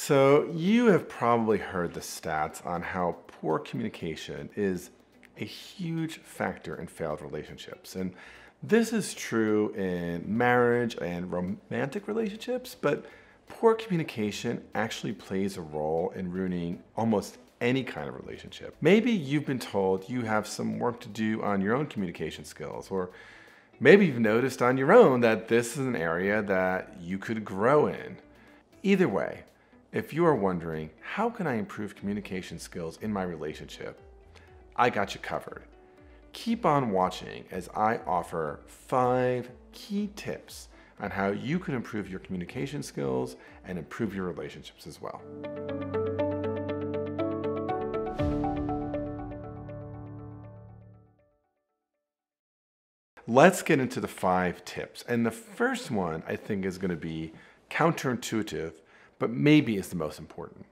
So, you have probably heard the stats on how poor communication is a huge factor in failed relationships. And this is true in marriage and romantic relationships, but poor communication actually plays a role in ruining almost any kind of relationship. Maybe you've been told you have some work to do on your own communication skills, or maybe you've noticed on your own that this is an area that you could grow in. Either way, if you are wondering, how can I improve communication skills in my relationship? I got you covered. Keep on watching as I offer 5 key tips on how you can improve your communication skills and improve your relationships as well. Let's get into the 5 tips. And the first one I think is going to be counterintuitive, but maybe is the most important,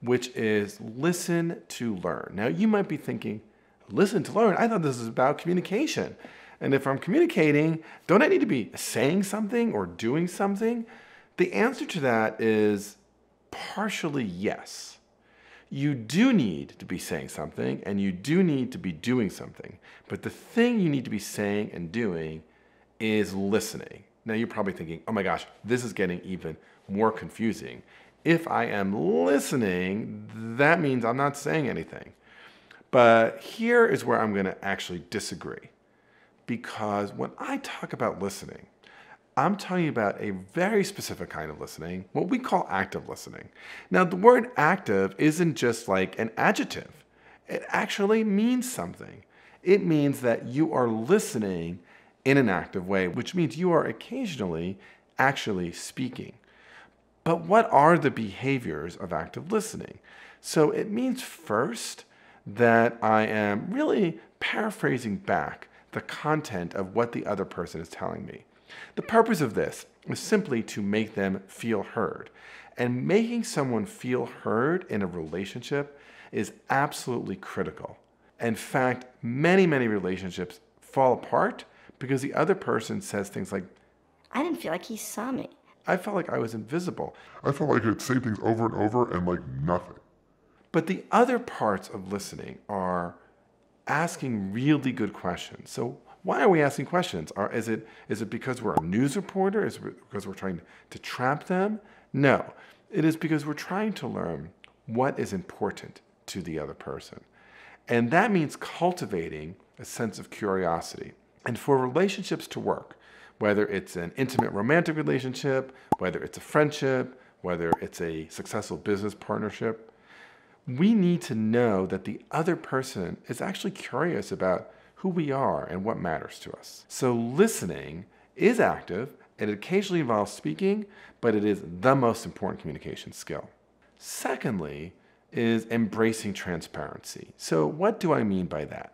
which is listen to learn. Now, you might be thinking, listen to learn? I thought this was about communication. And if I'm communicating, don't I need to be saying something or doing something? The answer to that is partially yes. You do need to be saying something and you do need to be doing something. But the thing you need to be saying and doing is listening. Now you're probably thinking, oh my gosh, this is getting even more confusing. If I am listening, that means I'm not saying anything. But here is where I'm going to actually disagree. Because when I talk about listening, I'm talking about a very specific kind of listening, what we call active listening. Now, the word active isn't just like an adjective. It actually means something. It means that you are listening in an active way, which means you are occasionally actually speaking. But what are the behaviors of active listening? So it means first that I am really paraphrasing back the content of what the other person is telling me. The purpose of this is simply to make them feel heard. And making someone feel heard in a relationship is absolutely critical. In fact, many relationships fall apart because the other person says things like, I didn't feel like he saw me. I felt like I was invisible. I felt like I'd say things over and over and like nothing. But the other parts of listening are asking really good questions. So why are we asking questions? Is it because we're a news reporter? Is it because we're trying to trap them? No, it is because we're trying to learn what is important to the other person. And that means cultivating a sense of curiosity. And for relationships to work, whether it's an intimate romantic relationship, whether it's a friendship, whether it's a successful business partnership, we need to know that the other person is actually curious about who we are and what matters to us. So listening is active. It occasionally involves speaking, but it is the most important communication skill. Secondly is embracing transparency. So what do I mean by that?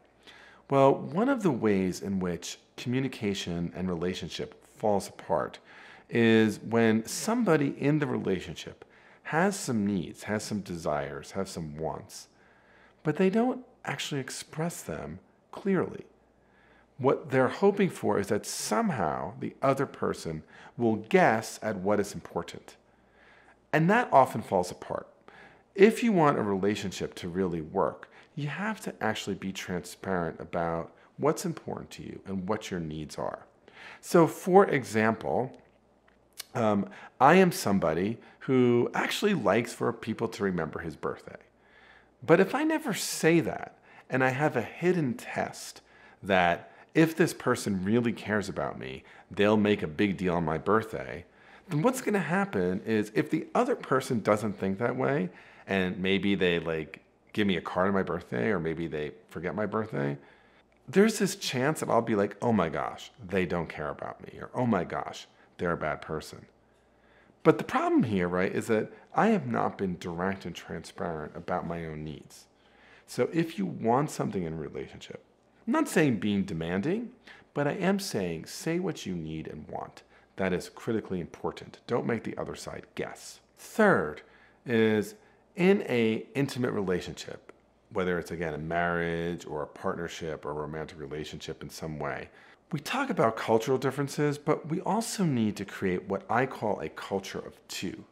Well, one of the ways in which communication and relationship falls apart is when somebody in the relationship has some needs, has some desires, has some wants, but they don't actually express them clearly. What they're hoping for is that somehow the other person will guess at what is important. And that often falls apart. If you want a relationship to really work, you have to actually be transparent about what's important to you and what your needs are. So for example, I am somebody who actually likes for people to remember his birthday. But if I never say that, and I have a hidden test that if this person really cares about me, they'll make a big deal on my birthday, then what's going to happen is if the other person doesn't think that way, and maybe they give me a card on my birthday, or maybe they forget my birthday, there's this chance that I'll be like, oh my gosh, they don't care about me, or oh my gosh, they're a bad person. But the problem here, right, is that I have not been direct and transparent about my own needs. So if you want something in a relationship, I'm not saying being demanding, but I am saying say what you need and want. That is critically important. Don't make the other side guess. Third is in an intimate relationship, whether it's, again, a marriage or a partnership or a romantic relationship in some way, we talk about cultural differences, but we also need to create what I call a culture of two,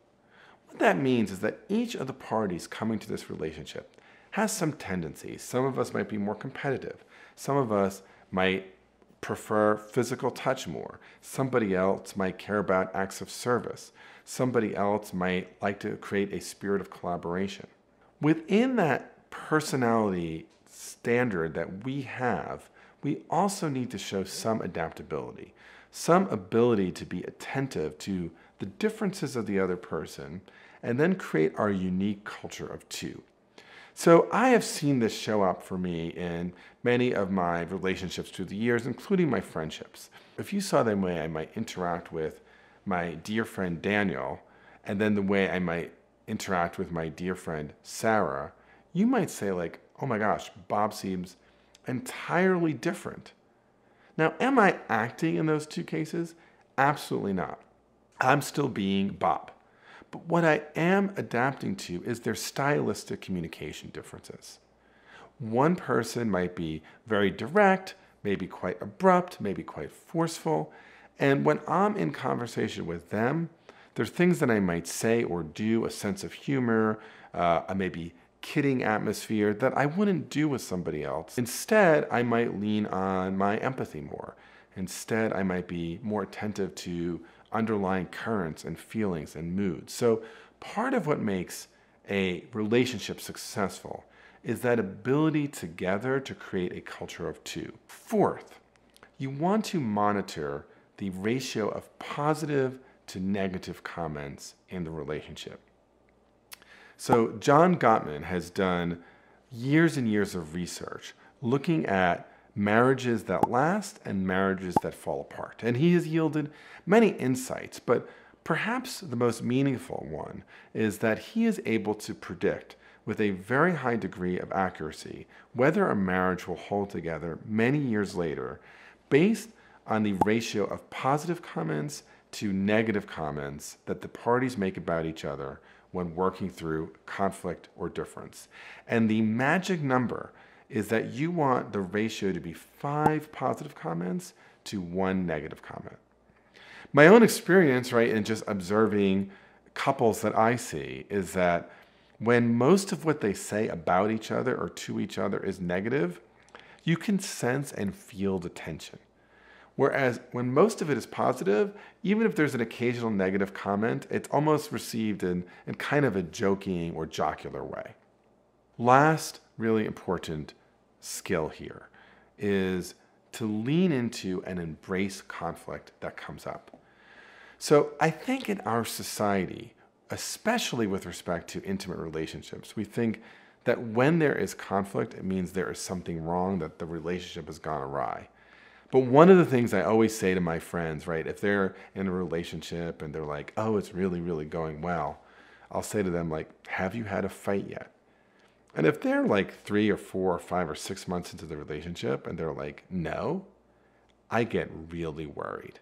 What that means is that each of the parties coming to this relationship has some tendencies. Some of us might be more competitive. Some of us might prefer physical touch more. Somebody else might care about acts of service. Somebody else might like to create a spirit of collaboration. Within that personality standard that we have, we also need to show some adaptability, some ability to be attentive to the differences of the other person, and then create our unique culture of two. So I have seen this show up for me in many of my relationships through the years, including my friendships. If you saw the way I might interact with my dear friend Daniel, and then the way I might interact with my dear friend Sarah, you might say like, oh my gosh, Bob seems entirely different. Now, am I acting in those two cases? Absolutely not. I'm still being Bob. But what I am adapting to is their stylistic communication differences. One person might be very direct, maybe quite abrupt, maybe quite forceful. And when I'm in conversation with them, there are things that I might say or do, a sense of humor, a maybe kidding atmosphere that I wouldn't do with somebody else. Instead, I might lean on my empathy more. Instead, I might be more attentive to underlying currents and feelings and moods. So part of what makes a relationship successful is that ability together to create a culture of two. Fourth, you want to monitor the ratio of positive to negative comments in the relationship. So John Gottman has done years and years of research looking at marriages that last and marriages that fall apart. And he has yielded many insights, but perhaps the most meaningful one is that he is able to predict with a very high degree of accuracy whether a marriage will hold together many years later based on the ratio of positive comments to negative comments that the parties make about each other when working through conflict or difference. And the magic number is that you want the ratio to be 5 positive comments to 1 negative comment. My own experience, right, in just observing couples that I see is that when most of what they say about each other or to each other is negative, you can sense and feel the tension. Whereas when most of it is positive, even if there's an occasional negative comment, it's almost received in kind of a joking or jocular way. Last really important skill here is to lean into and embrace conflict that comes up. So I think in our society, especially with respect to intimate relationships, we think that when there is conflict, it means there is something wrong, that the relationship has gone awry. But one of the things I always say to my friends, right, if they're in a relationship and they're like, oh, it's really, really going well, I'll say to them, like, have you had a fight yet? And if they're like 3 or 4 or 5 or 6 months into the relationship and they're like, no, I get really worried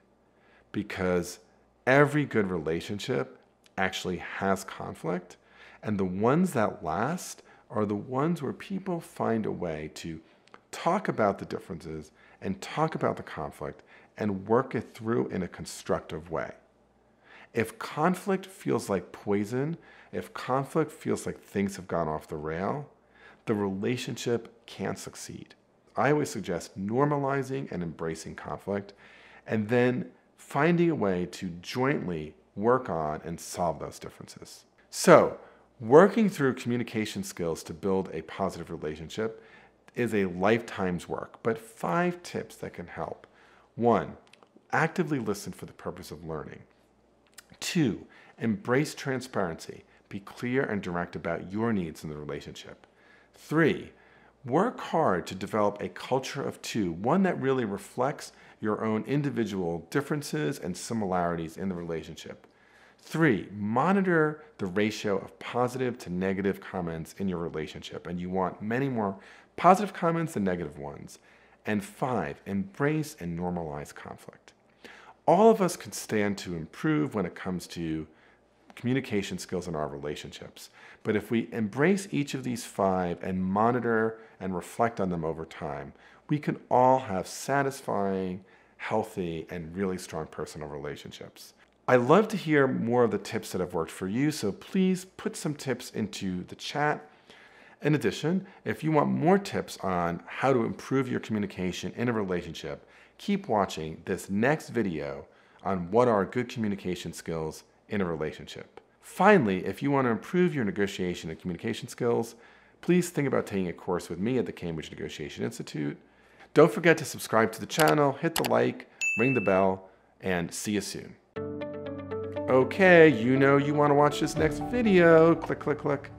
because every good relationship actually has conflict. And the ones that last are the ones where people find a way to talk about the differences and talk about the conflict and work it through in a constructive way. If conflict feels like poison, if conflict feels like things have gone off the rail, the relationship can't succeed. I always suggest normalizing and embracing conflict and then finding a way to jointly work on and solve those differences. So, working through communication skills to build a positive relationship is a lifetime's work, but 5 tips that can help. 1, actively listen for the purpose of learning. 2, embrace transparency. Be clear and direct about your needs in the relationship. 3, work hard to develop a culture of two, one that really reflects your own individual differences and similarities in the relationship. 3, monitor the ratio of positive to negative comments in your relationship, and you want many more positive comments than negative ones. And 5, embrace and normalize conflict. All of us can stand to improve when it comes to communication skills in our relationships. But if we embrace each of these 5 and monitor and reflect on them over time, we can all have satisfying, healthy, and really strong personal relationships. I love to hear more of the tips that have worked for you, so please put some tips into the chat. In addition, if you want more tips on how to improve your communication in a relationship, keep watching this next video on what are good communication skills in a relationship. Finally, if you want to improve your negotiation and communication skills, please think about taking a course with me at the Cambridge Negotiation Institute. Don't forget to subscribe to the channel, hit the like, ring the bell, and see you soon. Okay, you know you want to watch this next video. Click, click, click.